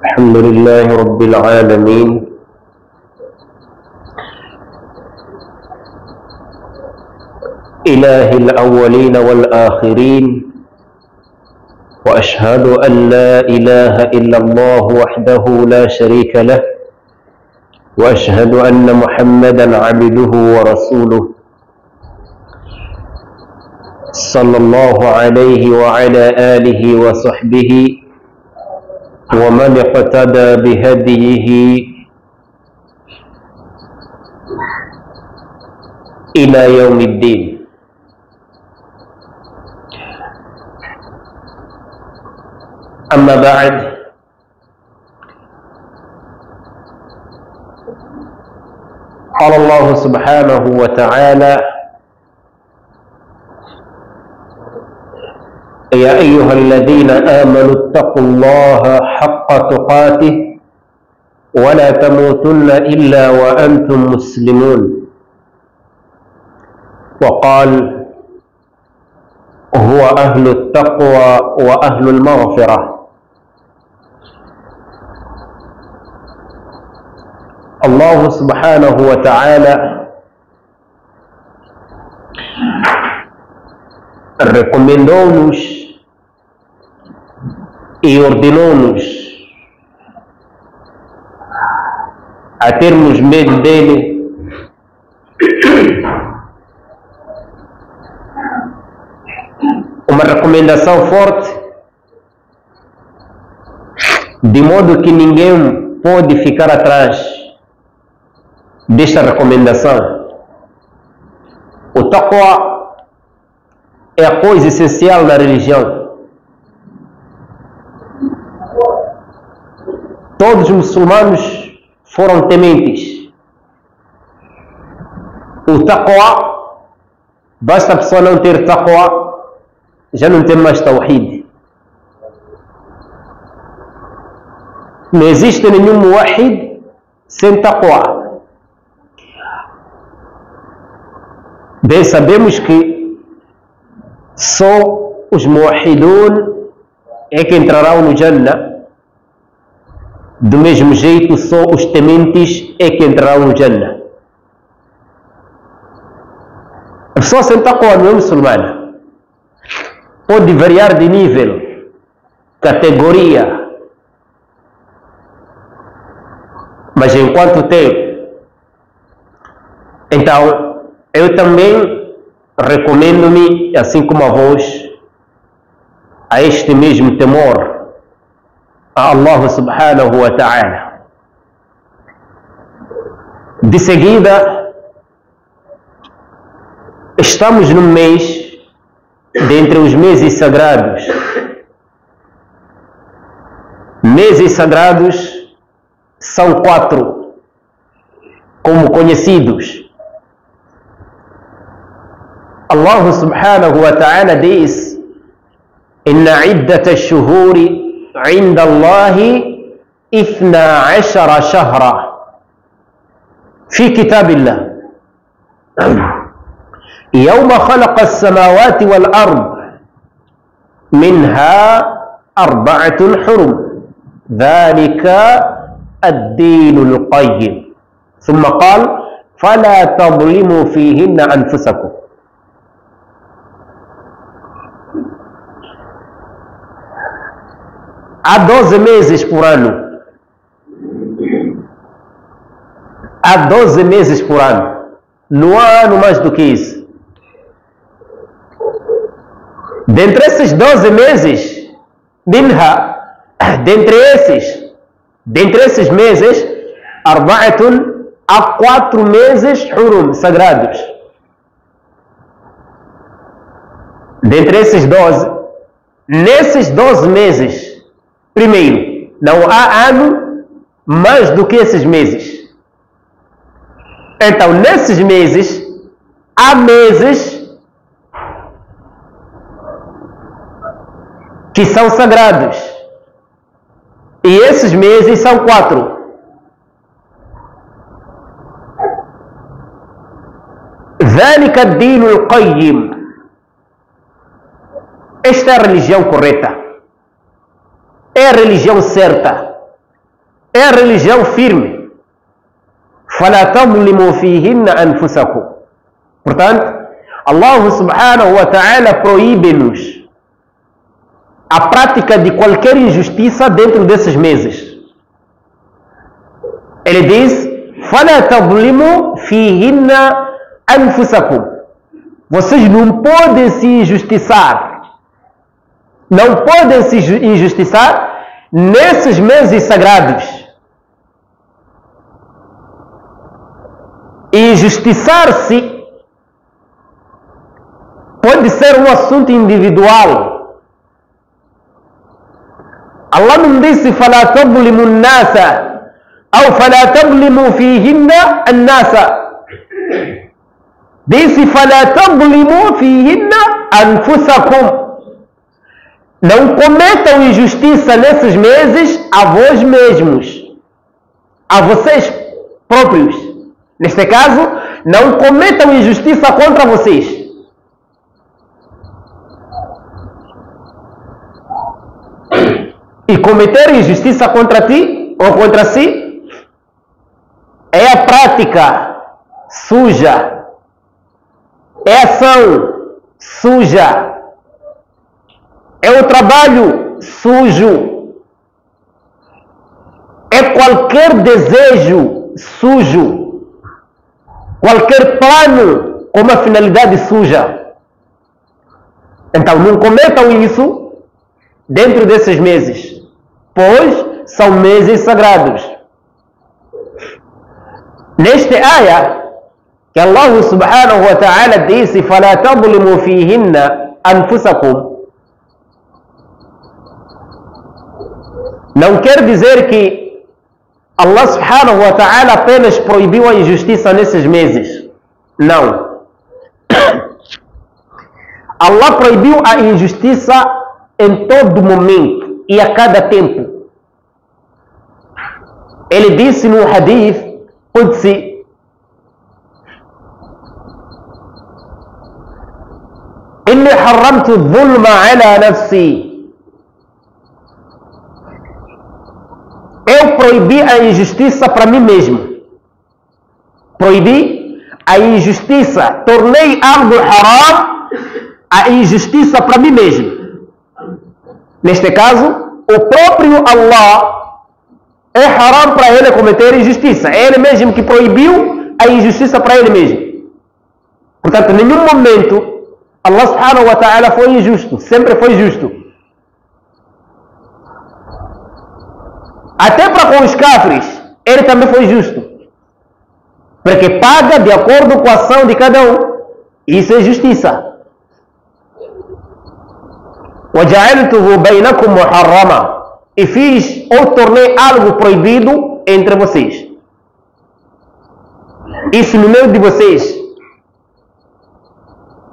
الحمد لله رب العالمين إله الأولين والآخرين وأشهد أن لا إله إلا الله وحده لا شريك له وأشهد أن محمدا عبده ورسوله صلى الله عليه وعلى آله وصحبه ومن اقتدى بهديه إلى يوم الدين. أما بعد، قال الله سبحانه وتعالى: يا أيها الذين آمنوا اتقوا الله حق تقاته ولا تموتن إلا وأنتم مسلمون. وقال: هو أهل التقوى وأهل المغفرة. الله سبحانه وتعالى recomendou-nos e ordenou-nos a termos medo dele, uma recomendação forte, de modo que ninguém pode ficar atrás desta recomendação. O taqwa é a coisa essencial da religião. Todos os muçulmanos foram tementes. O taqwa, basta a pessoa não ter taqwa, já não tem mais tawhid. Não existe nenhum muwahid sem taqwa. Bem, sabemos que só os muwahidun é que entrarão no Jannah. Do mesmo jeito, só os tementes é que entrarão no Jannah. A pessoa sem taqwa não é muçulmana. Pode variar de nível, categoria, mas enquanto tem. Então, eu também recomendo-me, assim como a vós, a este mesmo temor a Allah subhanahu wa ta'ala. De seguida, estamos num mês dentre os meses sagrados. Meses sagrados são 4, como conhecidos. Allah subhanahu wa ta'ala diz: inna iddata ash-shuhuri عند الله 12 شهرا في كتاب الله يوم خلق السماوات والأرض منها 4 حرم ذلك الدين القيم ثم قال فلا تظلموا فيهن أنفسكم. Há 12 meses por ano. Há 12 meses por ano. Não há ano mais do que isso. Dentre esses 12 meses, dentre esses meses, há 4 meses hurum, sagrados. Dentre esses 12, nesses 12 meses, primeiro, não há ano mais do que esses meses. Então, nesses meses, há meses que são sagrados. E esses meses são 4. ذلك الدين القيم. Esta é a religião correta. É a religião certa. é a religião firme. فَلَا تَظْلِمُوا فِيهِنَّ أَنفُسَكُمْ. Portanto, Allah subhanahu wa ta'ala proíbe-nos a prática de qualquer injustiça dentro desses meses. Ele diz: فَلَا تَظْلِمُوا فِيهِنَّ أَنفُسَكُمْ. Vocês não podem se injustiçar. Não podem se injustiçar nesses meses sagrados. Injustiçar-se pode ser um assunto individual. Allah não disse فَلَا تَظْلِمُوا النَّاسَ أو فَلَا تَظْلِمُوا فِيهِنَّ النَّاسَ. Disse فَلَا تَظْلِمُوا فِيهِنَّ أَنفُسَكُمْ. Não cometam injustiça nesses meses a vós mesmos, a vocês próprios. Neste caso, não cometam injustiça contra vocês. E cometer injustiça contra ti ou contra si é a prática suja, é a ação suja, é o trabalho sujo, é qualquer desejo sujo, qualquer plano com uma finalidade suja. Então não cometam isso dentro desses meses, pois são meses sagrados. Neste ayah que Allah subhanahu wa ta'ala disse فَلَا تَظْلِمُوا فِيهِنَّ أَنفُسَكُمْ, não quer dizer que Allah subhanahu wa ta'ala apenas proibiu a injustiça nesses meses. Não. Allah proibiu a injustiça em todo momento e a cada tempo. Ele disse no hadith Qudsi: إِنِّي حَرَّمْتُ الظُّلْمَ عَلَى نَفْسِي. Eu proibi a injustiça para mim mesmo. Proibi a injustiça. Tornei algo haram, a injustiça para mim mesmo. Neste caso, o próprio Allah é haram para ele cometer injustiça. É ele mesmo que proibiu a injustiça para ele mesmo. Portanto, em nenhum momento Allah subhanahu wa ta'ala foi injusto. Sempre foi justo. Até para com os kafres, ele também foi justo. Porque paga de acordo com a ação de cada um. Isso é justiça. وَجَعَلْتُهُ بَيْنَكُمْ مُحَرَّمًا. E fiz ou tornei algo proibido entre vocês. Isso no meio de vocês.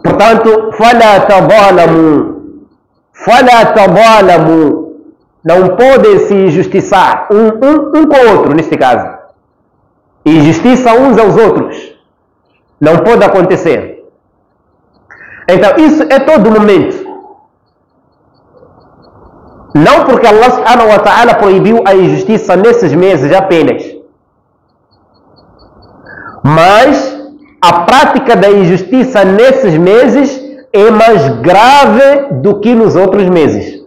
Portanto, فَلَا تَظَالَمُوا. فَلَا تَظَالَمُوا. Não podem se injustiçar um com o outro, neste caso. Injustiça uns aos outros. Não pode acontecer. Então, isso é todo momento. Não porque Allah subhanahu wa ta'ala proibiu a injustiça nesses meses apenas. Mas a prática da injustiça nesses meses é mais grave do que nos outros meses.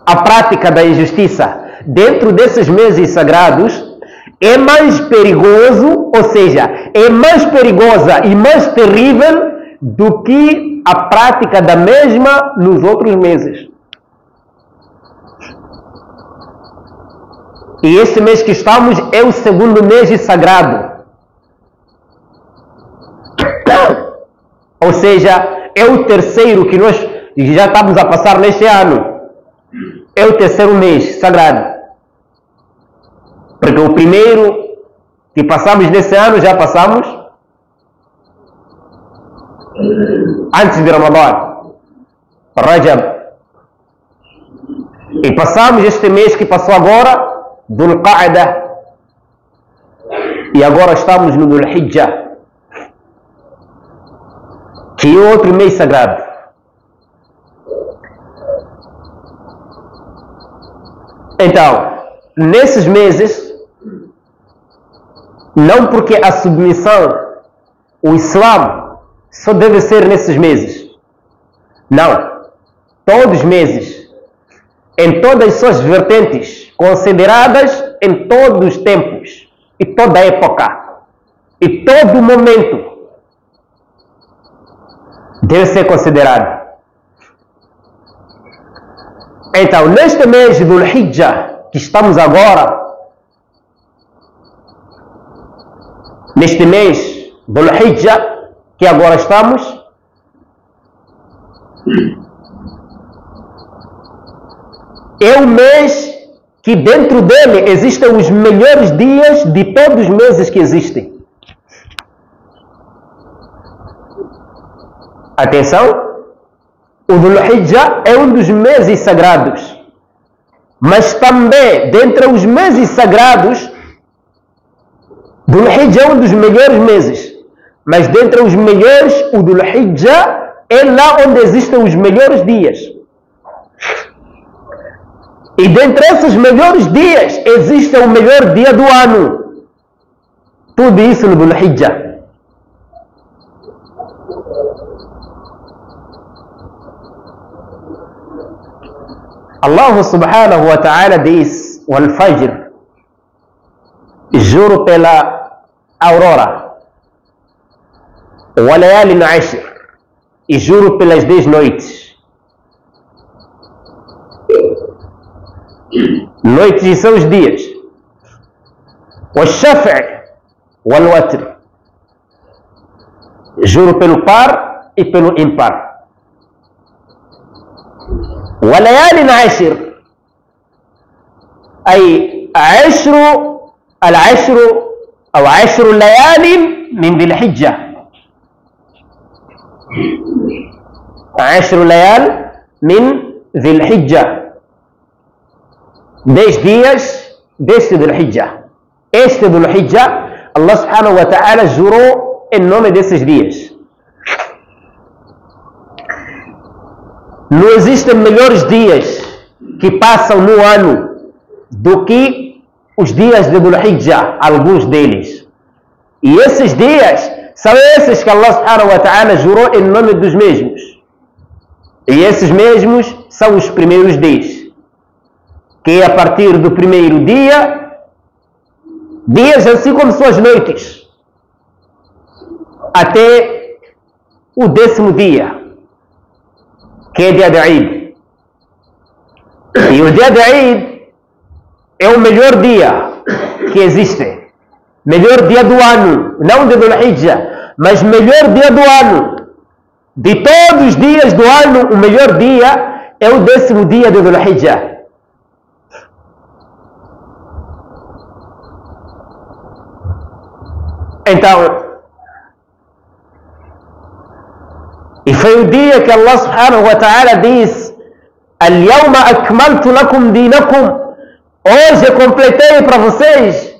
A prática da injustiça dentro desses meses sagrados é mais perigoso, ou seja, é mais perigosa e mais terrível do que a prática da mesma nos outros meses. E este mês que estamos é o segundo mês sagrado. Ou seja, é o terceiro que nós já estamos a passar neste ano. É o terceiro mês sagrado. Porque o primeiro que passamos nesse ano já passamos antes de Ramadã, Rajab. E passamos este mês que passou agora, Dhul Qa'dah. E agora estamos no Dhul Hijjah, que é outro mês sagrado. Então, nesses meses, não porque a submissão, o Islã, só deve ser nesses meses. Não. Todos os meses, em todas as suas vertentes, consideradas em todos os tempos, e toda época, e todo momento, deve ser considerado. Então, neste mês do Hijjah, que estamos agora, neste mês do Hijjah, que agora estamos, é um mês que dentro dele existem os melhores dias de todos os meses que existem. Atenção! O Dhul Hijjah é um dos meses sagrados, mas também, dentre os meses sagrados, Dhul Hijjah é um dos melhores meses, mas dentre os melhores, o Dhul Hijjah é lá onde existem os melhores dias. E dentre esses melhores dias, existe o melhor dia do ano. Tudo isso no Dhul Hijjah. Allah subhanahu wa ta'ala diz: "Wal Fajr", juro pela aurora, "Wa layalin 'ashr", e juro pelas 10 noites. Noites são os dias. "Wa Shaf' wal Watr", juro pelo par e pelo impar. وليال 10، أي العشر أو 10 ليال من ذي الحجة، 10 ليال من ذي الحجة، 10 dias deste Dhul Hijjah. Este Dhul Hijjah, Allah subhanahu wa ta'ala jurou em nome desses dias. Não existem melhores dias que passam no ano do que os dias de Dhul Hijjah, alguns deles. E esses dias são esses que Allah subhanahu wa ta'ala jurou em nome dos mesmos. E esses mesmos são os primeiros dias, que é a partir do primeiro dia, dias assim como suas noites, até o 10º dia, que é dia de Eid. E o dia de Eid é o melhor dia que existe. Melhor dia do ano, não de Dhul Hijjah, mas melhor dia do ano. De todos os dias do ano, o melhor dia é o 10º dia de Dhul Hijjah. Então, e foi o dia que Allah subhanahu wa ta'ala diz: "Al-yawma akmaltu lakum dinakum", hoje completei para vocês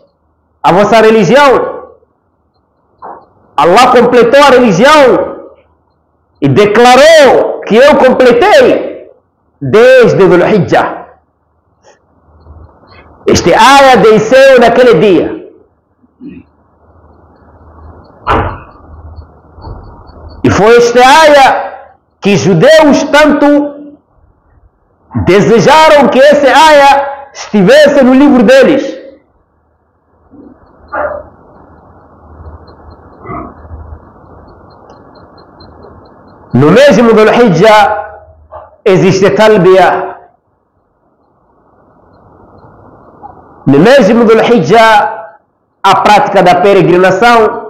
a vossa religião. Allah completou a religião e declarou que eu completei desde Dhul Hijjah. Este ayah desceu naquele dia. E foi esta ayah que judeus tanto desejaram que essa ayah estivesse no livro deles. No mesmo Dhul Hijjah existe talbiyah. No mesmo Dhul Hijjah a prática da peregrinação.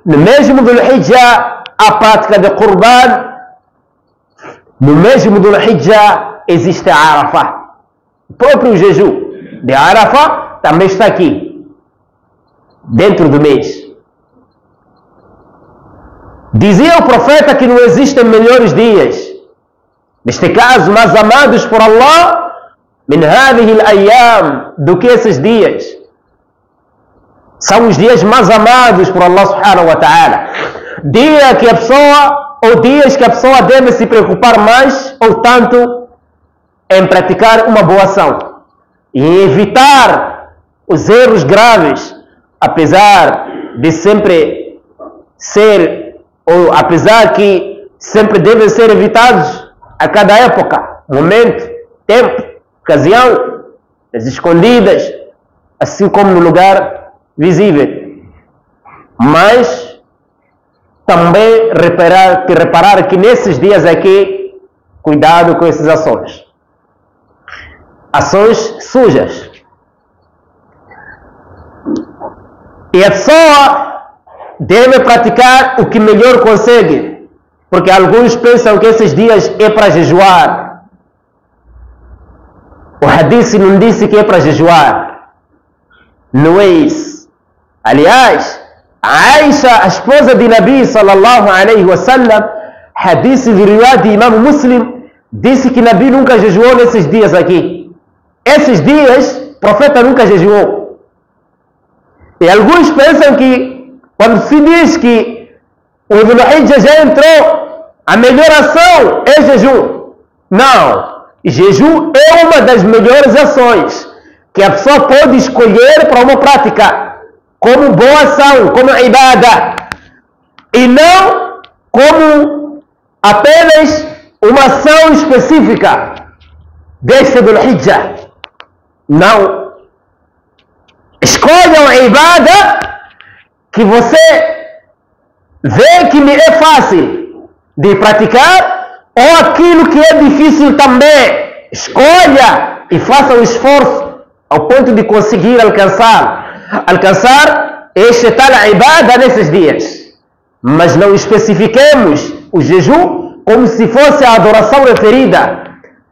No mesmo Dhul Hijjah a prática de Qurban. No mesmo Dhul Hijjah existe a Arafah. O próprio jejum de Arafah também está aqui, dentro do mês. Dizia o profeta que não existem melhores dias, neste caso mais amados por Allah, min hadhihi al-ayyam, do que esses dias. São os dias mais amados por Allah subhanahu wa ta'ala. Dia que a pessoa, ou dias que a pessoa deve se preocupar mais ou tanto em praticar uma boa ação. e evitar os erros graves, apesar de sempre ser, ou apesar que sempre devem ser evitados a cada época, momento, tempo, ocasião, nas escondidas, assim como no lugar visível. Mas também reparar que nesses dias aqui, cuidado com essas ações. Ações sujas. E a pessoa deve praticar o que melhor consegue, porque alguns pensam que esses dias é para jejuar. O hadith não disse que é para jejuar. Não é isso. Aliás, a Aisha, a esposa de Nabi sallallahu alaihi wasallam, hadith de riwayat de Imam Muslim, disse que Nabi nunca jejuou nesses dias aqui. Esses dias, o profeta nunca jejuou. E alguns pensam que, quando se diz que o Dhul Hijjah já entrou, a melhor ação é jejum. Não. Jejum é uma das melhores ações que a pessoa pode escolher para uma prática, como boa ação, como ibada, e não como apenas uma ação específica deste Dhul Hijjah. Não. Escolha uma ibada que você vê que me é fácil de praticar, ou aquilo que é difícil também. Escolha e faça o esforço ao ponto de conseguir alcançar este tal ibada nesses dias. Mas não especifiquemos o jejum como se fosse a adoração referida.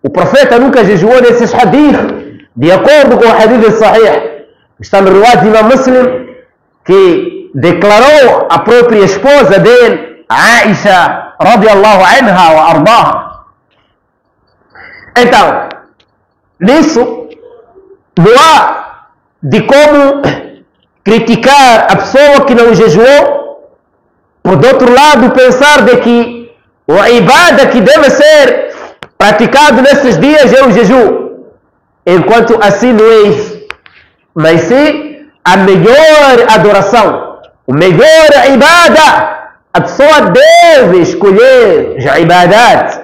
O profeta nunca jejuou nesses hadith, de acordo com o hadith sahih. Está no riwayat de Imam Muslim, que declarou a própria esposa dele, Aisha radiallahu anha wa ardaha. Então, nisso, não há de como criticar a pessoa que não jejuou, por do outro lado pensar de que a ibada que deve ser praticado nesses dias é o jejum, enquanto assim não é isso. Mas sim, a melhor adoração, o melhor ibada, a pessoa deve escolher já ibadat.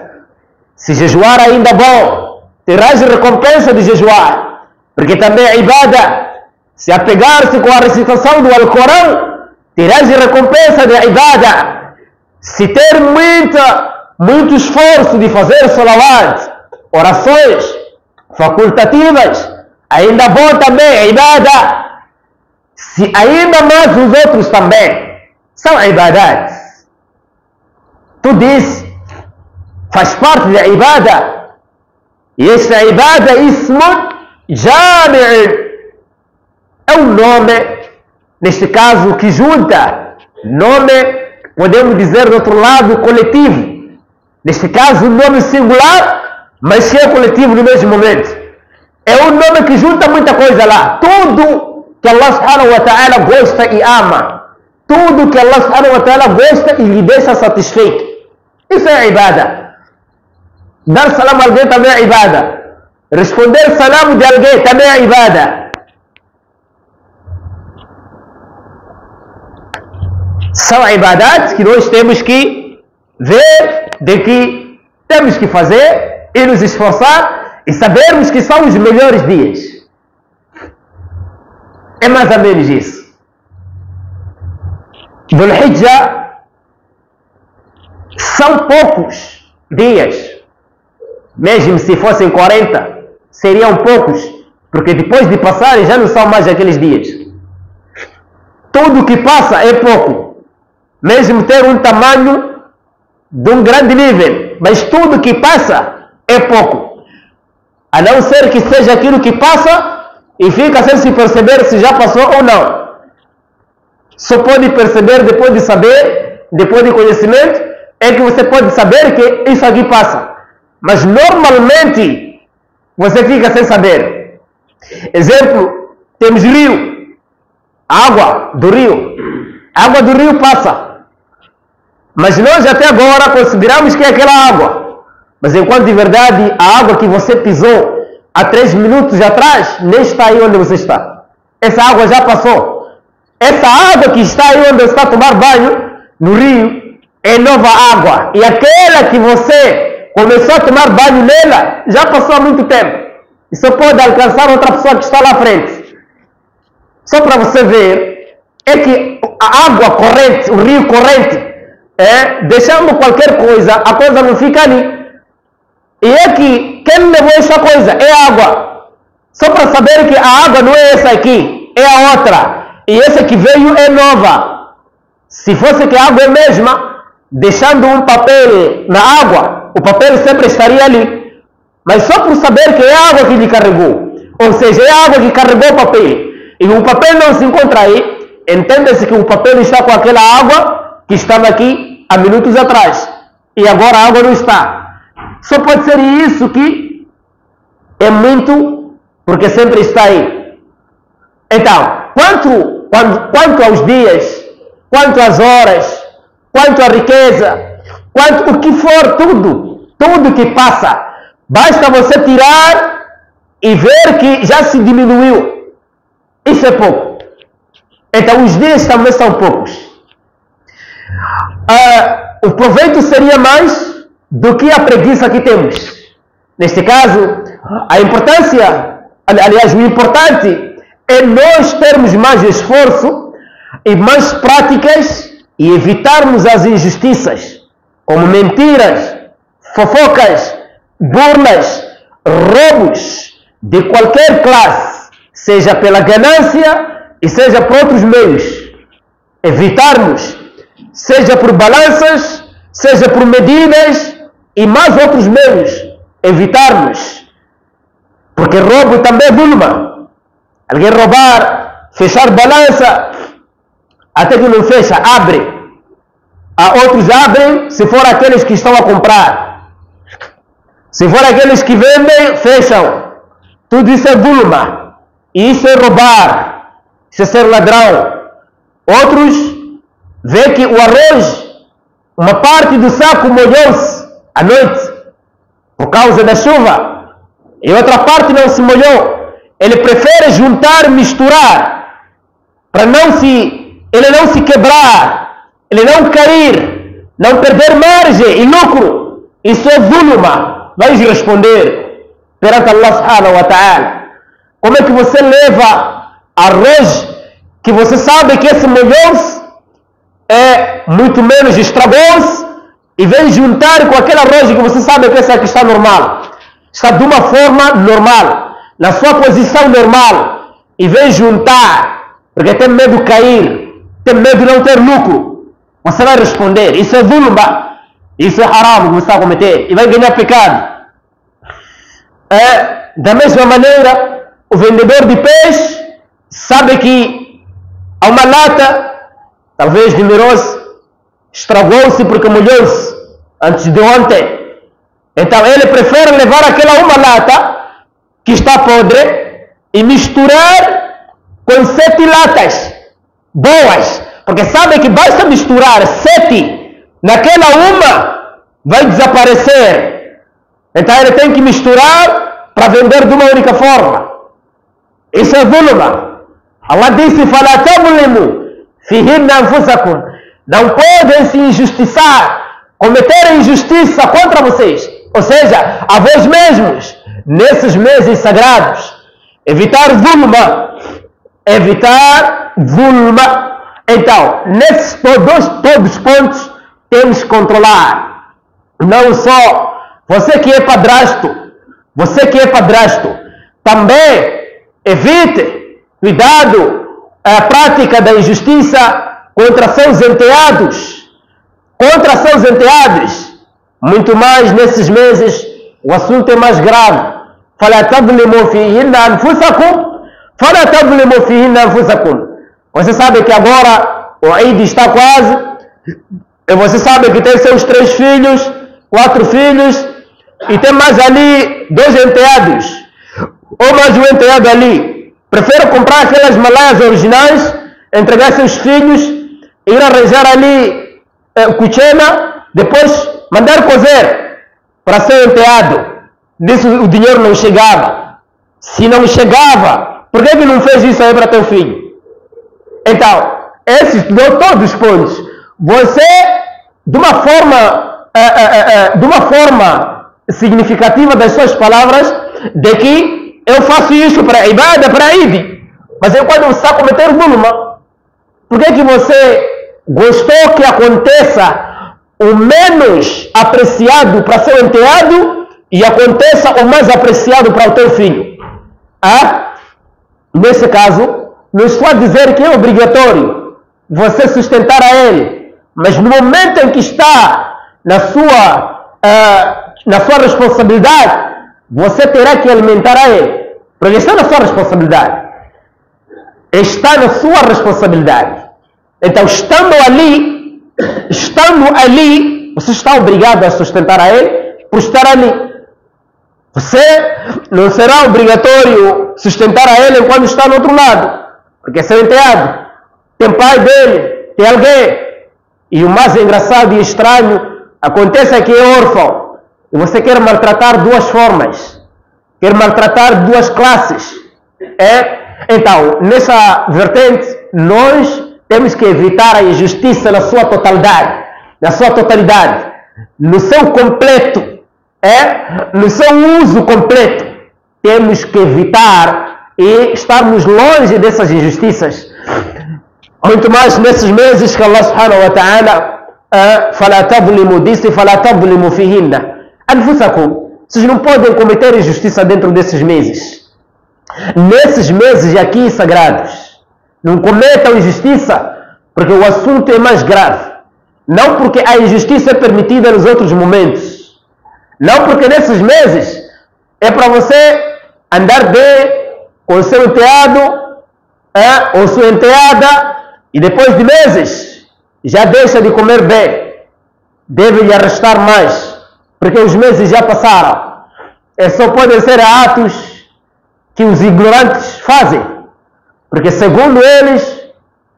Se jejuar ainda bom, terás recompensa de jejuar, porque também a ibada, se apegar-se com a recitação do Alcorão, terás recompensa de ibada. Se ter muito esforço de fazer salawat, orações facultativas, ainda bom também ibada. Se ainda mais os outros também são ibadat. Tudo isso faz parte da ibada. E esta ibada, ismun jami', é um nome, neste caso, que junta. Nome, podemos dizer do outro lado, coletivo. Neste caso, um nome singular, mas que é coletivo no mesmo momento. É um nome que junta muita coisa lá. Tudo que Allah subhanahu wa ta'ala gosta e ama. Tudo que Allah subhanahu wa ta'ala gosta e lhe deixa satisfeito. Isso é ibada. Dar salam a alguém também é ibada. Responder salam de alguém também é ibada. São ibadat que nós temos que ver, de que temos que fazer e nos esforçar e sabermos que são os melhores dias. É mais ou menos isso. Dhul Hijjah são poucos dias. Mesmo se fossem 40, seriam poucos, porque depois de passarem já não são mais aqueles dias. Tudo que passa é pouco, mesmo ter um tamanho de um grande nível, mas tudo que passa é pouco, a não ser que seja aquilo que passa e fica sem se perceber se já passou ou não. Só pode perceber depois de saber, depois de conhecimento, é que você pode saber que isso aqui passa. Mas normalmente você fica sem saber. Exemplo, temos rio, água do rio. A água do rio passa. Mas nós até agora consideramos que é aquela água. Mas enquanto de verdade a água que você pisou há 3 minutos atrás, nem está aí onde você está. Essa água já passou. Essa água que está aí onde você está a tomar banho, no rio, é nova água. E aquela que você começou a tomar banho nela, já passou há muito tempo. E só pode alcançar outra pessoa que está lá à frente. Só para você ver, é que a água corrente, o rio corrente, deixando qualquer coisa, a coisa não fica ali. E é que quem levou essa coisa é a água. Só para saber que a água não é essa aqui, é a outra. E essa que veio é nova. Se fosse que a água é a mesma, deixando um papel na água, o papel sempre estaria ali. Mas só por saber que é a água que lhe carregou. Ou seja, é a água que carregou o papel. E o papel não se encontra aí, entende-se que o papel está com aquela água que estava aqui há minutos atrás. E agora a água não está. Só pode ser isso que é muito, porque sempre está aí. Então, quanto aos dias, quanto às horas, quanto à riqueza, quanto o que for, tudo que passa, basta você tirar e ver que já se diminuiu. Isso é pouco. Então os dias também são poucos. O proveito seria mais do que a preguiça que temos. Neste caso, a importância, aliás, o importante é nós termos mais esforço e mais práticas e evitarmos as injustiças, como mentiras, fofocas, burlas, roubos de qualquer classe, seja pela ganância e seja por outros meios. Evitarmos, seja por balanças, seja por medidas e mais outros meios. Evitarmos, porque roubo também é vulma. Alguém roubar, fechar balança, até que não fecha, abre. Outros abrem, se for aqueles que estão a comprar. Se for aqueles que vendem, fecham. Tudo isso é vulma. E isso é roubar. Isso é ser ladrão. Outros vê que o arroz, uma parte do saco molhou-se à noite por causa da chuva e outra parte não se molhou. Ele prefere juntar, misturar para ele não se quebrar, ele não cair, não perder margem e lucro. Isso é vulma. Vais responder perante Allah subhanahu wa ta'ala. Como é que você leva arroz que você sabe que esse molhou-se, muito menos estragou-se, e vem juntar com aquele arroz que você sabe que esse aqui está normal, está de uma forma normal, na sua posição normal, e vem juntar, porque tem medo de cair, tem medo de não ter lucro. Você vai responder, isso é vulma, isso é haram que você está a cometer, e vai ganhar pecado. Da mesma maneira, o vendedor de peixe sabe que há uma lata, talvez numerosa, estragou-se porque molhou-se antes de ontem. Então ele prefere levar aquela uma lata que está podre e misturar com 7 latas boas, porque sabe que basta misturar 7 naquela uma, vai desaparecer. Então ele tem que misturar para vender de uma única forma. Isso é vulma. Allah disse: فَلَا تَظْلِمُوا فِيهِنَّ أَنفُسَكُمْ. Não podem se injustiçar, cometer injustiça contra vocês, ou seja, a vós mesmos, nesses meses sagrados. Evitar vulma. Então, nesses todos os pontos, temos que controlar. Não só você que é padrasto, também evite, cuidado, a prática da injustiça contra seus enteados, muito mais nesses meses, o assunto é mais grave. فَلَا تَظْلِمُوا فِيهِنَّ أَنفُسَكُمْ. Você sabe que agora o Eid está quase, e você sabe que tem seus 3 filhos, 4 filhos, e tem mais ali 2 enteados, ou mais um enteado ali. Prefere comprar aquelas malaias originais, entregar seus filhos, ir arranjar ali cuchena, depois mandar cozer para ser enteado. Disso o dinheiro não chegava. Se não chegava, por que não fez isso aí para teu filho? Então, esses deu todos os pontos. Você, de uma forma significativa das suas palavras, de que eu faço isso para Ibada, para Eid. Mas quando você está a cometer zulma, por que você gostou que aconteça o menos apreciado para seu enteado e aconteça o mais apreciado para o teu filho? Nesse caso, não estou a dizer que é obrigatório você sustentar a ele, mas no momento em que está na sua responsabilidade, você terá que alimentar a ele, porque está na sua responsabilidade. Está na sua responsabilidade. Então, estando ali, você está obrigado a sustentar a ele por estar ali. Você não será obrigatório sustentar a ele enquanto está no outro lado, porque é seu enteado, tem pai dele, tem alguém. E o mais engraçado e estranho acontece que é órfão e você quer maltratar duas formas, quer maltratar duas classes. Então, nessa vertente, nós temos que evitar a injustiça na sua totalidade, no seu completo, no seu uso completo. Temos que evitar e estarmos longe dessas injustiças. Muito mais nesses meses que Allah subhanahu wa ta'ala فَلَا تَظْلِمُوا disse فَلَا تَظْلِمُوا فِيهِنَّ أَنفُسَكُمْ. Vocês não podem cometer injustiça dentro desses meses. Nesses meses aqui sagrados, não cometam injustiça, porque o assunto é mais grave. Não porque a injustiça é permitida nos outros momentos. Não porque nesses meses é para você andar bem com o seu enteado ou sua enteada, e depois de meses já deixa de comer bem. Deve lhe arrastar mais, porque os meses já passaram. Só podem ser atos que os ignorantes fazem, porque segundo eles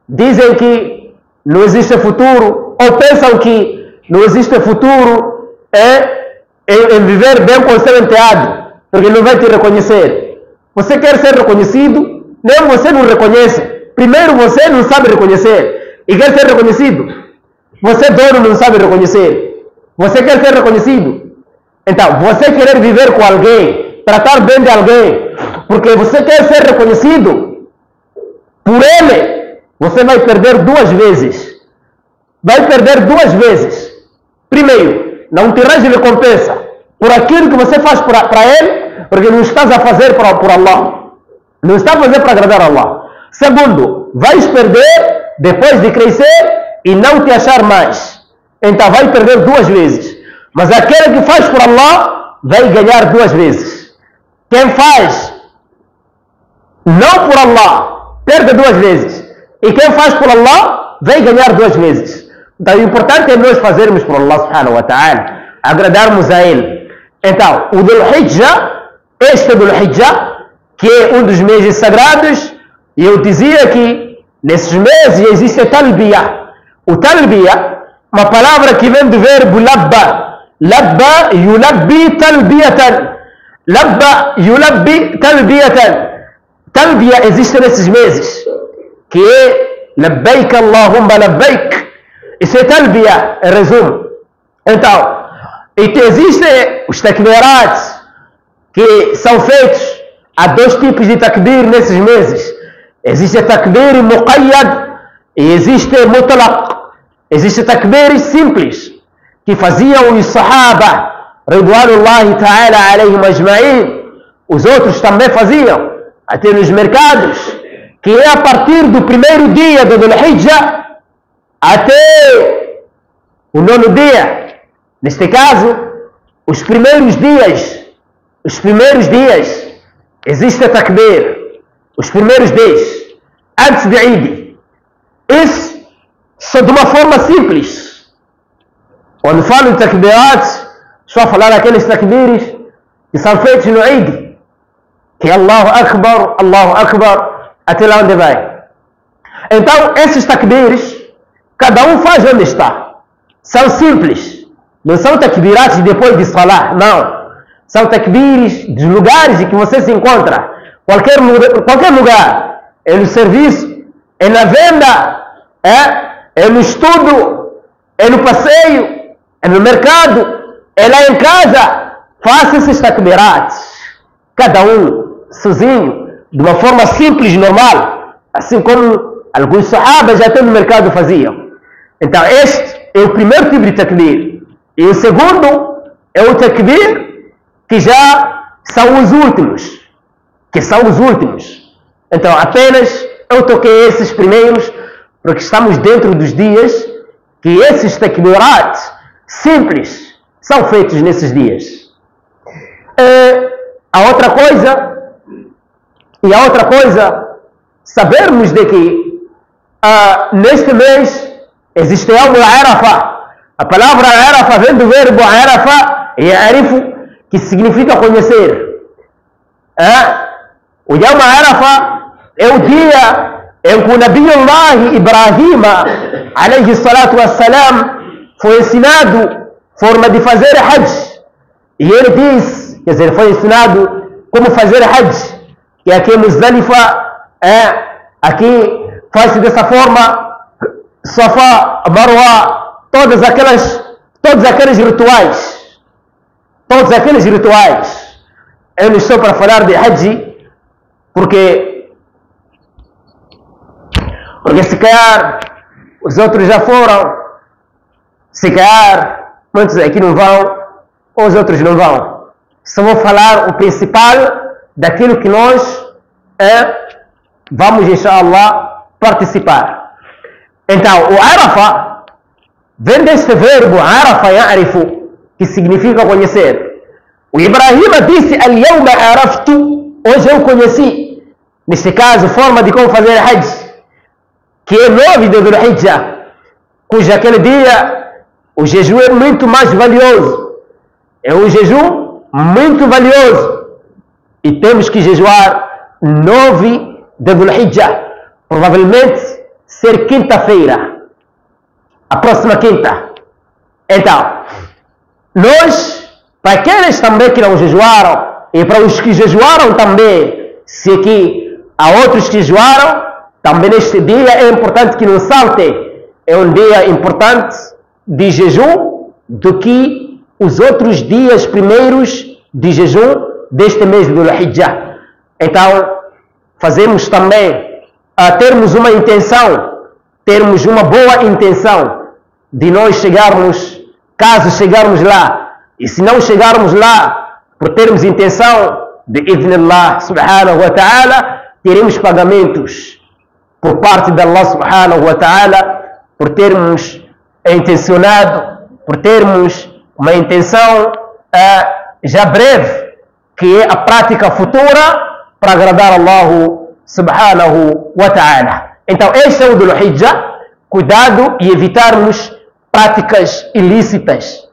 dizem que não existe futuro, ou pensam que não existe futuro em viver bem com o seu enteado, porque não vai te reconhecer. Você quer ser reconhecido, nem você não reconhece. Primeiro você não sabe reconhecer e quer ser reconhecido. Você dono não sabe reconhecer. Você quer ser reconhecido. Então, você querer viver com alguém, tratar bem de alguém, porque você quer ser reconhecido por ele, você vai perder duas vezes. Vai perder duas vezes. Primeiro, não terás recompensa por aquilo que você faz para ele, porque não estás a fazer por Allah. Não está a fazer para agradar a Allah. Segundo, vais perder depois de crescer e não te achar mais. Então vai perder duas vezes. Mas aquele que faz por Allah vai ganhar duas vezes. Quem faz não por Allah perde duas vezes. E quem faz por Allah vai ganhar duas vezes. Então o importante é nós fazermos por Allah subhanahu wa ta'ala, agradarmos a Ele. Então, o Dhul Hijjah, este Dhul Hijjah, que é um dos meses sagrados, e eu dizia que nesses meses existe talbiyah. O talbiyah, uma palavra que vem do verbo labba. Labba yulabbi talbiyatan. Labba yulabbi talbiyatan. Talbiyah existe nesses meses, que é labbaik Allahumma labbaik. Isso é talbiyah, em resumo. Então, existem os takbirats, que são feitos. Há dois tipos de takbir nesses meses. Existe takbir muqayyad e existe mutlaq. Existe takbir simples que faziam os sahaba ridwanullahi ta'ala alayhim ajma'in. Os outros também faziam, até nos mercados, que é a partir do primeiro dia do Dhul Hijjah até o 9º dia. Neste caso, os primeiros dias existe takbir. Os primeiros dias, antes de Eid. Isso só de uma forma simples. Quando falo de takbirat, estou a falar daqueles takbirs que são feitos no Eid, que é Allahu Akbar, até lá onde vai. Então, esses takbirs, cada um faz onde está. São simples. Não são takbirats depois de salah, não. São takbirs dos lugares em que você se encontra. qualquer lugar, é no serviço, é na venda, é no estudo, é no passeio, é no mercado, é lá em casa. Faça esses takbirats, cada um sozinho, de uma forma simples, normal, assim como alguns sahabas até no mercado faziam. Então este é o primeiro tipo de takbir. E o segundo é o takbir que já são os últimos. Então apenas eu toquei esses primeiros, porque estamos dentro dos dias que esses takbirats simples são feitos nesses dias. A outra coisa, sabermos de que neste mês existe algo Arafah. A palavra Arafah vem do verbo Arafah e Arifu, que significa conhecer. O Yawm Arafah é o dia em que o Nabiullah Ibrahim alayhi salatu wassalam foi ensinado forma de fazer Hajj. E ele disse, quer dizer, foi ensinado como fazer Hajj, que aqui em Muzdalifa, aqui faz-se dessa forma, Safa, Marwa, todos aqueles rituais. Eu não estou para falar de Hajj, porque se calhar os outros já foram, se calhar muitos aqui não vão, ou os outros não vão. Só vou falar o principal daquilo que nós vamos, inshallah, participar. Então, o Arafah vem deste verbo Arafah ya'rifu, que significa conhecer. O Ibrahim disse: Al-yawma araftu, hoje eu conheci. Neste caso, forma de como fazer Hajj, que é 9 de Dhul Hijjah, cujo aquele dia o jejum é muito mais valioso. É um jejum muito valioso. E temos que jejuar 9 de Dhul Hijjah, provavelmente ser quinta-feira, a próxima quinta. Então, nós, para aqueles também que não jejuaram, e para os que jejuaram também, se aqui há outros que jejuaram, também neste dia é importante que não salte. É um dia importante de jejum do que os outros dias primeiros de jejum deste mês de Dhul Hijjah. Então, fazemos também, termos uma boa intenção de nós chegarmos, caso chegarmos lá. E se não chegarmos lá, por termos intenção de idhnillah subhanahu wa ta'ala, teremos pagamentos por parte de Allah subhanahu wa ta'ala, por termos intencionado, por termos uma intenção já breve, que é a prática futura para agradar Allah subhanahu wa ta'ala. Então este é o Dhul Hijjah. Cuidado e evitarmos práticas ilícitas.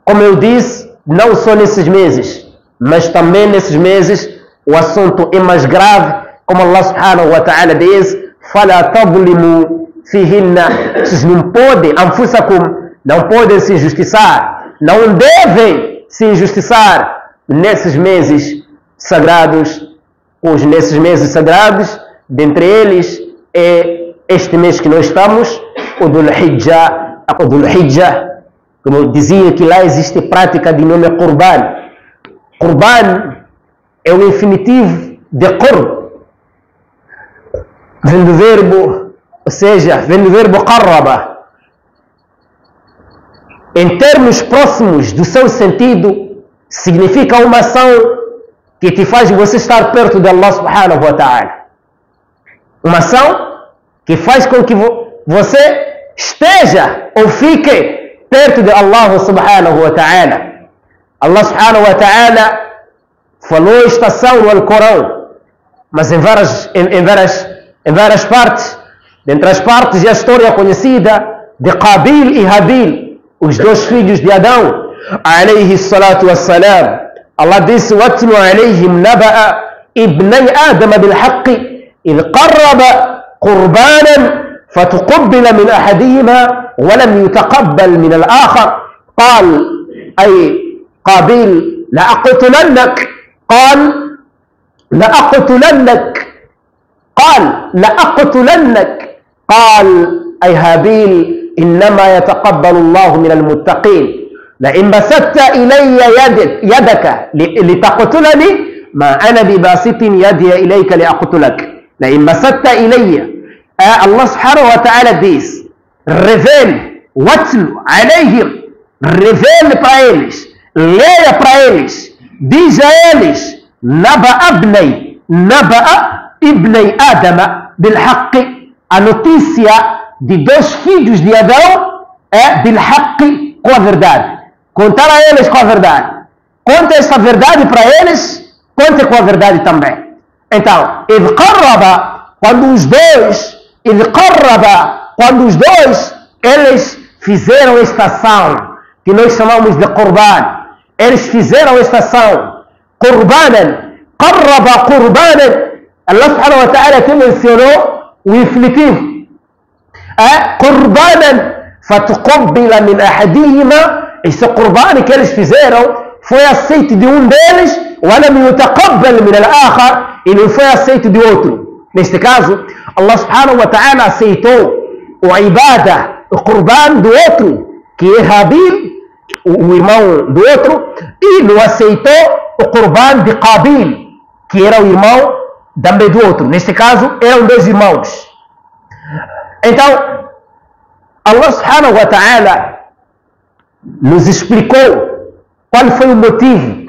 Como eu disse, não só nesses meses, mas também nesses meses o assunto é mais grave, como Allah subhanahu wa ta'ala diz: فَلَا تَظْلِمُوا فِيهِنَّ. Vocês não podem, anfusakum, não podem se injustiçar, não devem se injustiçar nesses meses sagrados, pois nesses meses sagrados, dentre eles é este mês que nós estamos, o Dhul Hijjah. O Dhul Hijjah, como eu dizia, que lá existe prática de nome Qurban. Qurban é o infinitivo de Qurb, vem do verbo, ou seja, vem do verbo Qarraba. Em termos próximos do seu sentido, significa uma ação que te faz você estar perto de Allah subhanahu wa ta'ala. Uma ação que faz com que você esteja ou fique perto de Allah subhanahu wa ta'ala. Allah subhanahu wa ta'ala falou esta ação no Alcorão, mas em várias partes. Dentre as partes, a história conhecida de Qabil e Habil, os dois filhos de Adão, alayhi salatu wassalam. Allah disse: وَاتْلُ عَلَيْهِمْ نَبَأَ ابْنَيْ آدَمَ بِالْحَقِّ إِذْ قَرَّبَ قُرْبَانًا فَتُقُبِّلَ مِنْ أَحَدِهِمَا وَلَمْ يُتَقَبَّلْ مِنَ الْآخَرِ قال أي قابيل لأقتلنك قال لأقتلنك. قال لأقتلنك. قال أي هابيل إنما يتقبل الله من المتقين، لئن بسطت إلي يدك لتقتلني ما أنا بباسط يدي إليك لأقتلك. لئن بسطت إلي الله سبحانه وتعالى diz: revele, watlu عليهم, revele para eles, leia para eles, diz a eles: Naba'a ibnei Adama bilhaqi, a notícia de dois filhos de Adão é bilhaqi, com a verdade. Contar a eles com a verdade. Conta essa verdade para eles, conta com a verdade também. Então, quando os dois, eles fizeram esta ação, que nós chamamos de Qurban. Eles fizeram esta ação, Qurbanan, qarraba Qurbanan. Allah subhanahu wa ta'ala te mencionou o infinitivo. Qurbanan, fatuqabbila min ahadihima. Esse Qurban que eles fizeram foi aceito de um deles, walam yutaqabbal min al-akhar, e não foi aceito de outro. Neste caso, Allah subhanahu wa ta'ala aceitou o ibada, o Qurban do outro, que é Habil, o irmão do outro, e não aceitou o Qurban de Qabil, que era o irmão também do outro. Neste caso, eram dois irmãos. Então, Allah subhanahu wa ta'ala nos explicou qual foi o motivo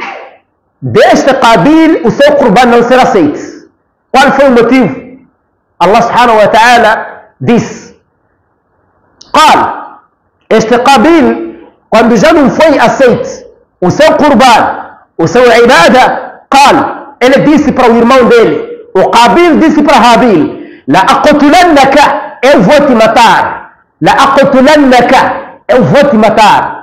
deste Qabil, o seu Qurban não ser aceito. Qual foi o motivo? Allah subhanahu wa ta'ala disse: este Qabil, quando já não foi aceito o seu Qurban, o seu ibada, ele disse para o irmão dele, o Qabil disse para Habil: la'aqtulannaka, eu vou te matar. La'aqtulannaka, eu vou te matar.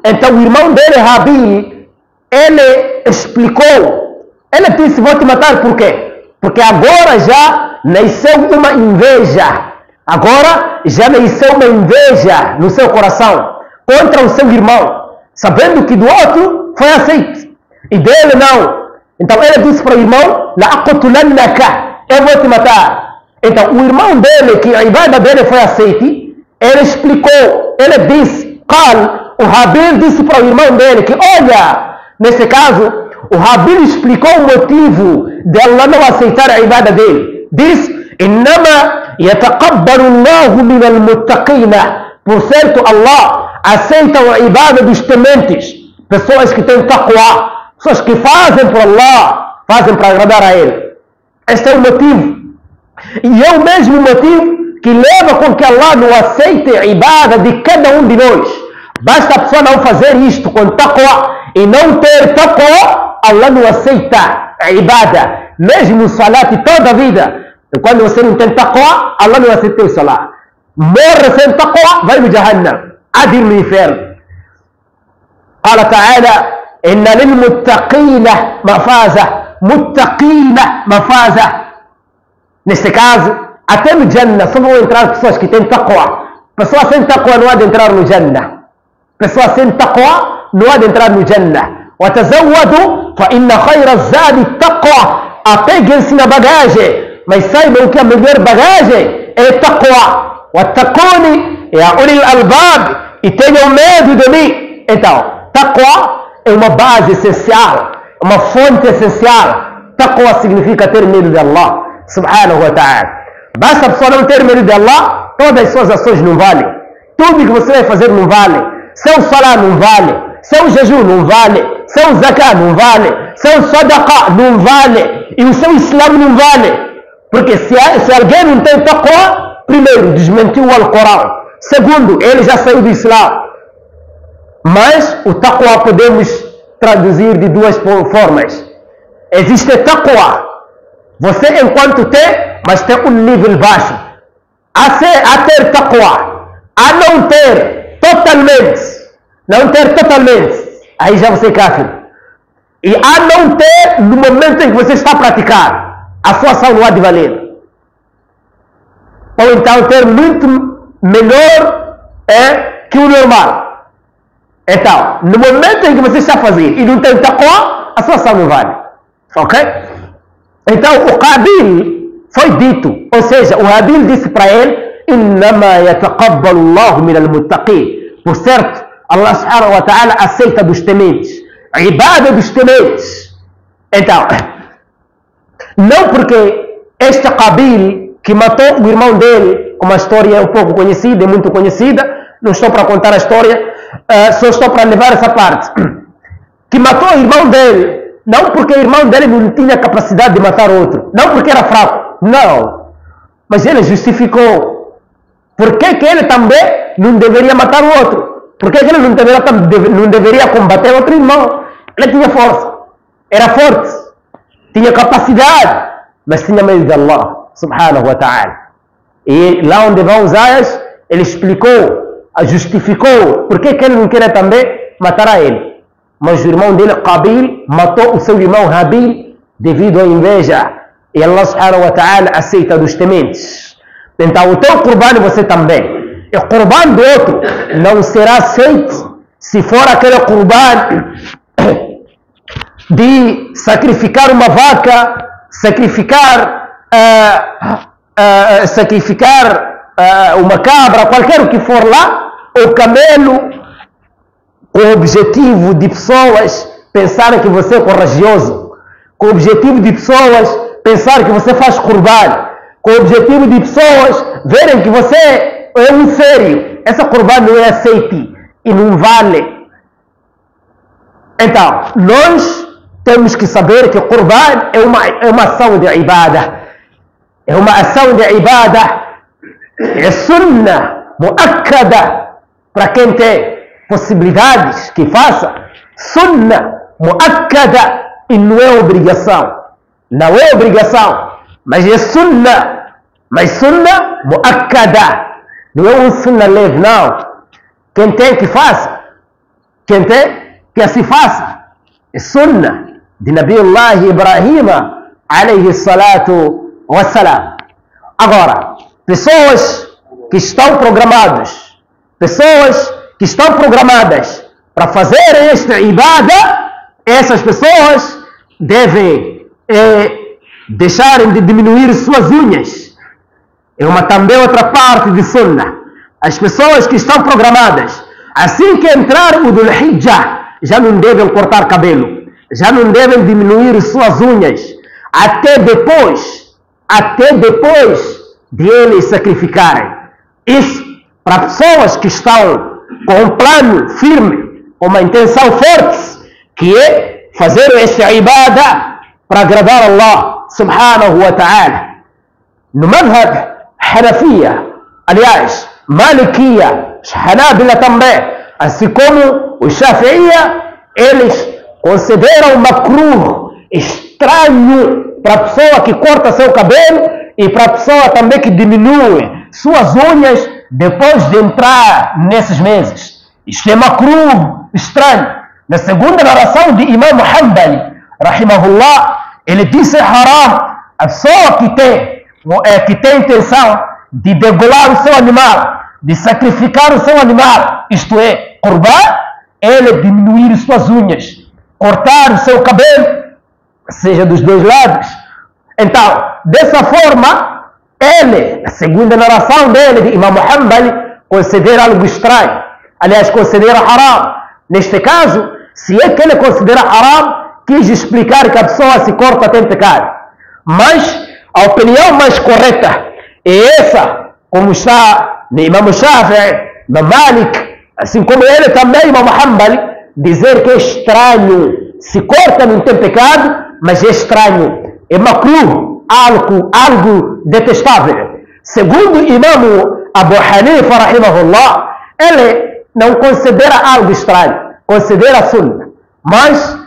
Então o irmão dele, Habil, ele explicou, ele disse: vou te matar por quê? Porque agora já nasceu uma inveja. Agora já nasceu uma inveja no seu coração contra o seu irmão, sabendo que do outro foi aceito e dele não. Então ele disse para o irmão: la'aqtulannaka, eu vou te matar. Então o irmão dele, que a ibada dele foi aceita, ele explicou, ele disse, o Habil disse para o irmão dele que, olha, nesse caso, o Habil explicou o motivo de Allah não aceitar a ibada dele. Diz: innama yataqabbalu Allahu min al-muttaqina. Por certo, Allah aceita a ibada dos tementes, pessoas que têm taqwa, pessoas que fazem por Allah, fazem para agradar a Ele. Este é o motivo. E é o mesmo motivo que leva com que Allah não aceite a ibada de cada um de nós. Basta a pessoa não fazer isto com taqwa e não ter taqwa, Allah não aceita a ibada. Mesmo o salat toda a vida. E quando você não tem taqwa, Allah não aceita o salat. Morre sem taqwa, vai no Jahannam. Adir no inferno. Qala ta'ala: inna lil muttaqina mafaza. Muttaqina mafaza. Neste caso, até no Jannah só vão entrar pessoas que têm taqwa. Pessoa sem taqwa não há de entrar no Jannah. Pessoa sem taqwa não há de entrar no Jannah. وَتَزَوَّدُوا فَإِنَّ خَيْرَ الزَّادِ التَّقْوَى. Apeguem-se na bagagem, mas saibam que a melhor bagagem é taqwa. وَاتَّقُونِ يَا أُولِي الْأَلْبَابِ, e tenham medo de mim. Então, taqwa é uma base essencial, uma fonte essencial. Taqwa significa ter medo de Allah subhanahu wa ta'ala. Basta a pessoa não ter medo de Allah, todas as suas ações não valem. Tudo que você vai fazer não vale. Seu salat não vale. Seu jejum não vale. Seu zakat não vale. Seu sadaqa não vale. E o seu Islam não vale. Porque se alguém não tem taqwa, primeiro, desmentiu o Alcorão. Segundo, ele já saiu do Islã. Mas o taqwa podemos traduzir de duas formas. Existe taqwa. Você enquanto tem, mas tem um nível baixo. A ter taqwa. A não ter totalmente. Não ter totalmente. Aí já você é kafir. E a não ter no momento em que você está a praticar. A sua ação não há de valer. Ou então ter muito melhor que o normal. Então, no momento em que você está a fazer e não tem taqwa, a sua ação não vale. Ok? Então o Qabil foi dito, ou seja, o Habil disse para ele: إنما يتقبل الله من المتقين. Por certo, Allah subhanahu wa ta'ala aceita dos tementes, a ibada dos tementes. Então, não porque este Qabil que matou o irmão dele, uma história um pouco conhecida, muito conhecida, não estou para contar a história, só estou para levar essa parte, que matou o irmão dele, não porque o irmão dele não tinha capacidade de matar outro, não porque era fraco, não, mas ele justificou. Por que ele também não deveria matar o outro? Por que ele não deveria combater outro irmão? Ele tinha força, era forte, tinha capacidade, mas tinha medo de Allah subhanahu wa ta'ala. E lá onde vão os ayas, ele explicou, justificou por que ele não queria também matar a ele. Mas o irmão dele, Qabil, matou o seu irmão Habil devido à inveja. E Allah subhanahu wa ta'ala aceita dos tementes. Então o teu Qurban você também. E o Qurban do outro não será aceito se for aquele Qurban de sacrificar uma vaca, sacrificar uma cabra, qualquer o que for lá, ou camelo, com o objetivo de pessoas pensarem que você é corajoso, com o objetivo de pessoas pensarem que você faz Qurban, com o objetivo de pessoas verem que você é um sério. Essa Qurban não é aceita e não vale. Então, nós temos que saber que o Qurban é uma ação de ibada. É uma ação de ibada. É sunnah muakkada para quem tem possibilidades que faça. Sunnah muakkada e não é obrigação. Não é obrigação. Mas é sunnah. Mas sunnah muakkada. Não é um sunnah leve, não. Quem tem que faça. Quem tem que assim faça. É sunnah de Nabiullah Ibrahim alayhi salatu wassalam. Agora, pessoas que estão programadas para fazer esta ibada, essas pessoas devem deixarem de diminuir suas unhas. É também outra parte de sunnah. As pessoas que estão programadas, assim que entrar o Dhul Hijjah, já não devem cortar cabelo, já não devem diminuir suas unhas, até depois de eles sacrificarem. Isso para pessoas que estão com um plano firme, com uma intenção forte, que é fazer esta ibada para agradar Allah subhanahu wa ta'ala. No madhab Hanafiya, aliás, Malikiya, Hanabila também, assim como o Shafi'iyya, eles consideram makruh, estranho para a pessoa que corta seu cabelo e para a pessoa também que diminui suas unhas depois de entrar nesses meses. Isto é makruh, estranho. Na segunda narração de Imam Hanbali, rahimahullah, ele disse haram a pessoa que tem intenção de degolar o seu animal, de sacrificar o seu animal, isto é, qurban, ele diminuir suas unhas, cortar o seu cabelo, seja dos dois lados. Então, dessa forma, ele, a segunda narração dele, de Imam Hanbali, considera algo estranho. Aliás, considera haram. Neste caso, se é que ele considera haram, quis explicar que a pessoa se corta tem pecado. Mas a opinião mais correta é essa, como está no Imam Shafi'i, no Malik, assim como ele também, Imam Hanbali, dizer que é estranho. Se corta não tem pecado, mas é estranho. É makruh, algo detestável. Segundo Imam Abu Hanifa, rahimahullah, ele não considera algo estranho, considera sunnah. Mas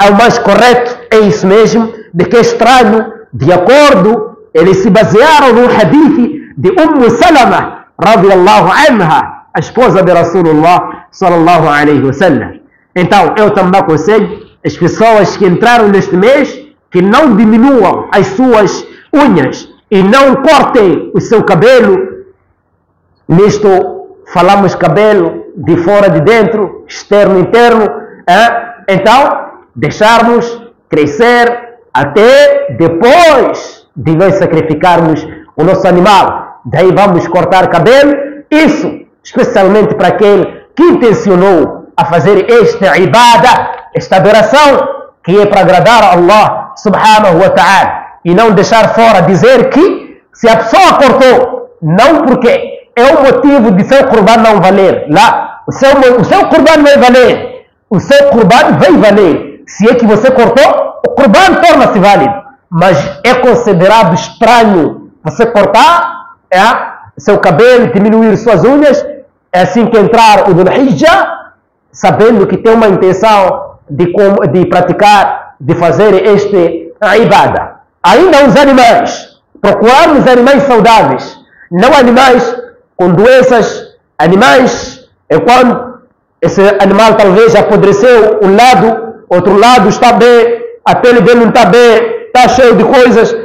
o mais correto é isso mesmo, de que é estranho, de acordo, eles se basearam no hadith de Salama, radiyallahu anha, a esposa de Rasulullah, sallallahu alaihi wasallam. Então, eu também aconselho as pessoas que entraram neste mês, que não diminuam as suas unhas e não cortem o seu cabelo. Nisto falamos cabelo de fora, de dentro, externo, interno. Então, deixarmos crescer até depois de nós sacrificarmos o nosso animal. Daí vamos cortar cabelo. Isso, especialmente para aquele que intencionou a fazer esta ibada, esta adoração, que é para agradar a Allah subhanahu wa ta'ala. E não deixar fora dizer que se a pessoa cortou, não porque é o motivo de seu qurban não valer. Lá, o seu qurban vai valer. O seu qurban vai valer. Se é que você cortou, o qurban torna-se válido. Mas é considerado estranho você cortar seu cabelo, diminuir suas unhas, é assim que entrar o Dhul Hijjah, sabendo que tem uma intenção de praticar, de fazer este ibada. Ainda os animais, procurarmos animais saudáveis, não animais com doenças, animais quando esse animal talvez apodreceu um lado, outro lado está bem, a pele dele não está bem, está cheio de coisas.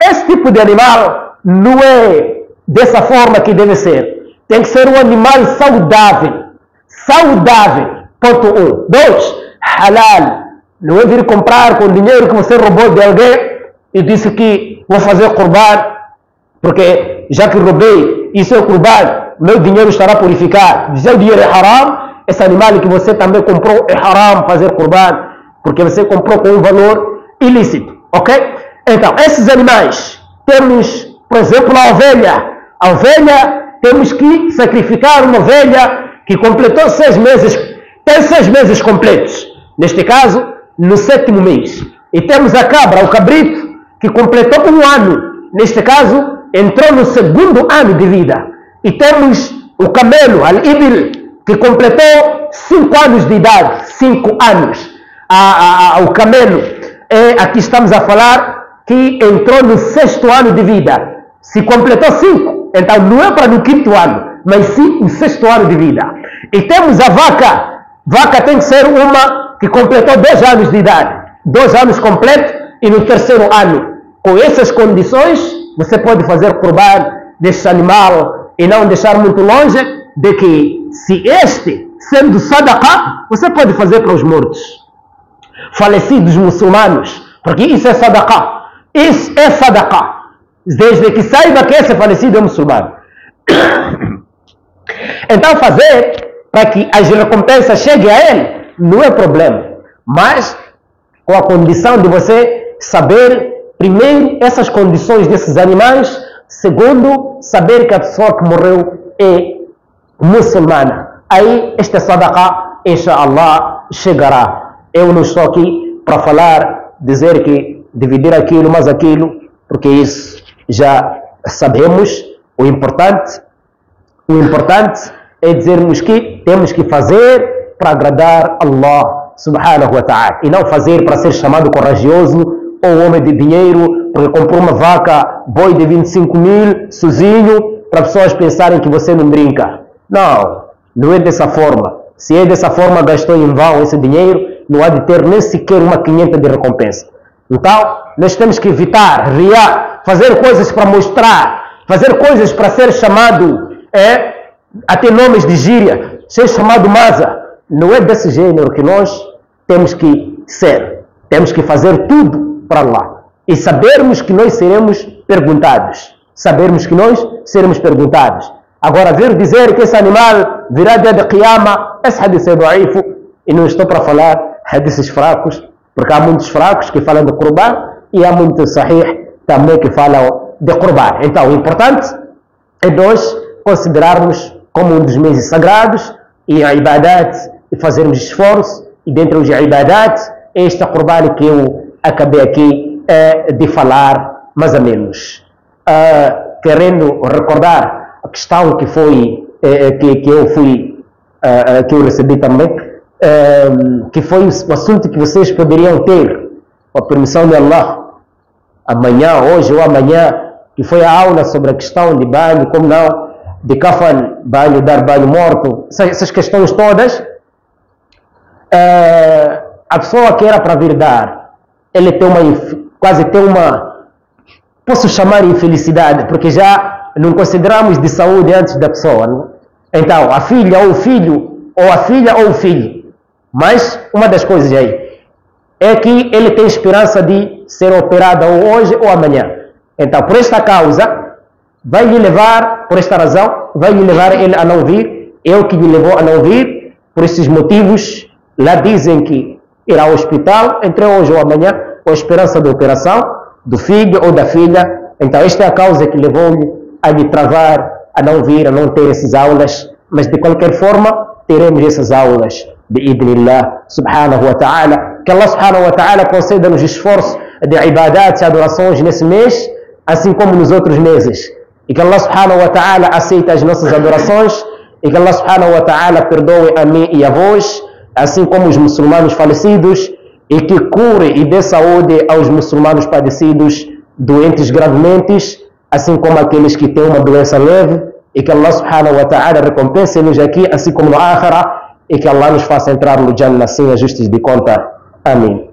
Esse tipo de animal não é dessa forma que deve ser. Tem que ser um animal saudável. Saudável. Ponto 1. 2. Halal. Não é vir comprar com dinheiro que você roubou de alguém e disse que vou fazer qurban, porque já que roubei, isso é qurban, meu dinheiro estará purificado. Se o dinheiro é haram, esse animal que você também comprou é haram fazer qurban, porque você comprou com um valor ilícito. Ok? Então, esses animais, temos, por exemplo, a ovelha. A ovelha, temos que sacrificar uma ovelha que completou 6 meses, tem 6 meses completos. Neste caso, no 7º mês. E temos a cabra, o cabrito, que completou 1 ano. Neste caso, entrou no 2º ano de vida. E temos o camelo, al-ibil, que completou 5 anos de idade. 5 anos. O camelo, aqui estamos a falar que entrou no 6º ano de vida. Se completou 5, então não é para no 5º ano, mas sim o 6º ano de vida. E temos a vaca. Vaca tem que ser uma que completou 2 anos de idade. 2 anos completos e no 3º ano. Com essas condições, você pode fazer qurban desse animal e não deixar muito longe de que, se este, sendo sadaqa, você pode fazer para os mortos, falecidos muçulmanos, porque isso é sadaqa. Isso é sadaqa. Desde que saiba que esse falecido é muçulmano. Então fazer para que as recompensas cheguem a ele não é problema. Mas com a condição de você saber, primeiro, essas condições desses animais. Segundo, saber que a pessoa que morreu é muçulmana. Aí este sadaqa, inshallah, chegará. Eu não estou aqui para falar, dizer que dividir aquilo mais aquilo, porque isso já sabemos. O importante é dizermos que temos que fazer para agradar Allah subhanahu wa ta'ala, e não fazer para ser chamado corajoso ou homem de dinheiro, porque comprou uma vaca boi de 25.000 sozinho, para pessoas pensarem que você não brinca. Não é dessa forma. Se é dessa forma, gastou em vão esse dinheiro, não há de ter nem sequer uma 500 de recompensa. Então, nós temos que evitar riar, fazer coisas para mostrar, fazer coisas para ser chamado, até nomes de gíria, ser chamado Maza. Não é desse gênero que nós temos que ser. Temos que fazer tudo para lá. E sabermos que nós seremos perguntados. Agora, vir dizer que esse animal virá dia de Qiyama, esse hadith é da'ifu, e não estou para falar hadiths fracos, porque há muitos fracos que falam de qurban e há muitos sahih também que falam de qurban. Então, o importante é nós considerarmos como um dos meses sagrados e a ibadat, e fazermos esforço, e dentro de ibadat, esta qurban que eu acabei aqui de falar, mais ou menos. Querendo recordar a questão que foi, que eu recebi também, que foi o assunto que vocês poderiam ter, com a permissão de Allah, amanhã, hoje ou amanhã, que foi a aula sobre a questão de banho, como não, de kafan, banho, dar banho morto, essas questões todas. A pessoa que era para vir dar, ele tem quase tem uma, posso chamar infelicidade, porque já não consideramos de saúde antes da pessoa, não? Então, a filha ou o filho, ou a filha ou o filho. Mas uma das coisas aí, é que ele tem esperança de ser operado ou hoje ou amanhã. Então, por esta causa, vai lhe levar, por esta razão, vai lhe levar ele a não vir, é o que lhe levou a não vir, por esses motivos, lá dizem que irá ao hospital, entre hoje ou amanhã, com a esperança de operação do filho ou da filha. Então, esta é a causa que levou-lhe a lhe travar, a não vir, a não ter essas aulas, mas de qualquer forma, teremos essas aulas, bi'idnillah, subhanahu wa ta'ala. Que Allah subhanahu wa ta'ala conceda-nos esforço de ibadats e adorações nesse mês, assim como nos outros meses. E que Allah subhanahu wa ta'ala aceite as nossas adorações, e que Allah subhanahu wa ta'ala perdoe a mim e a vós, assim como os muçulmanos falecidos, e que cure e dê saúde aos muçulmanos padecidos, doentes gravemente, assim como aqueles que têm uma doença leve, e que Allah subhanahu wa ta'ala recompense-nos aqui, assim como no Akhirah, e que Allah nos faça entrar no Jannah sem ajustes de conta. Amém.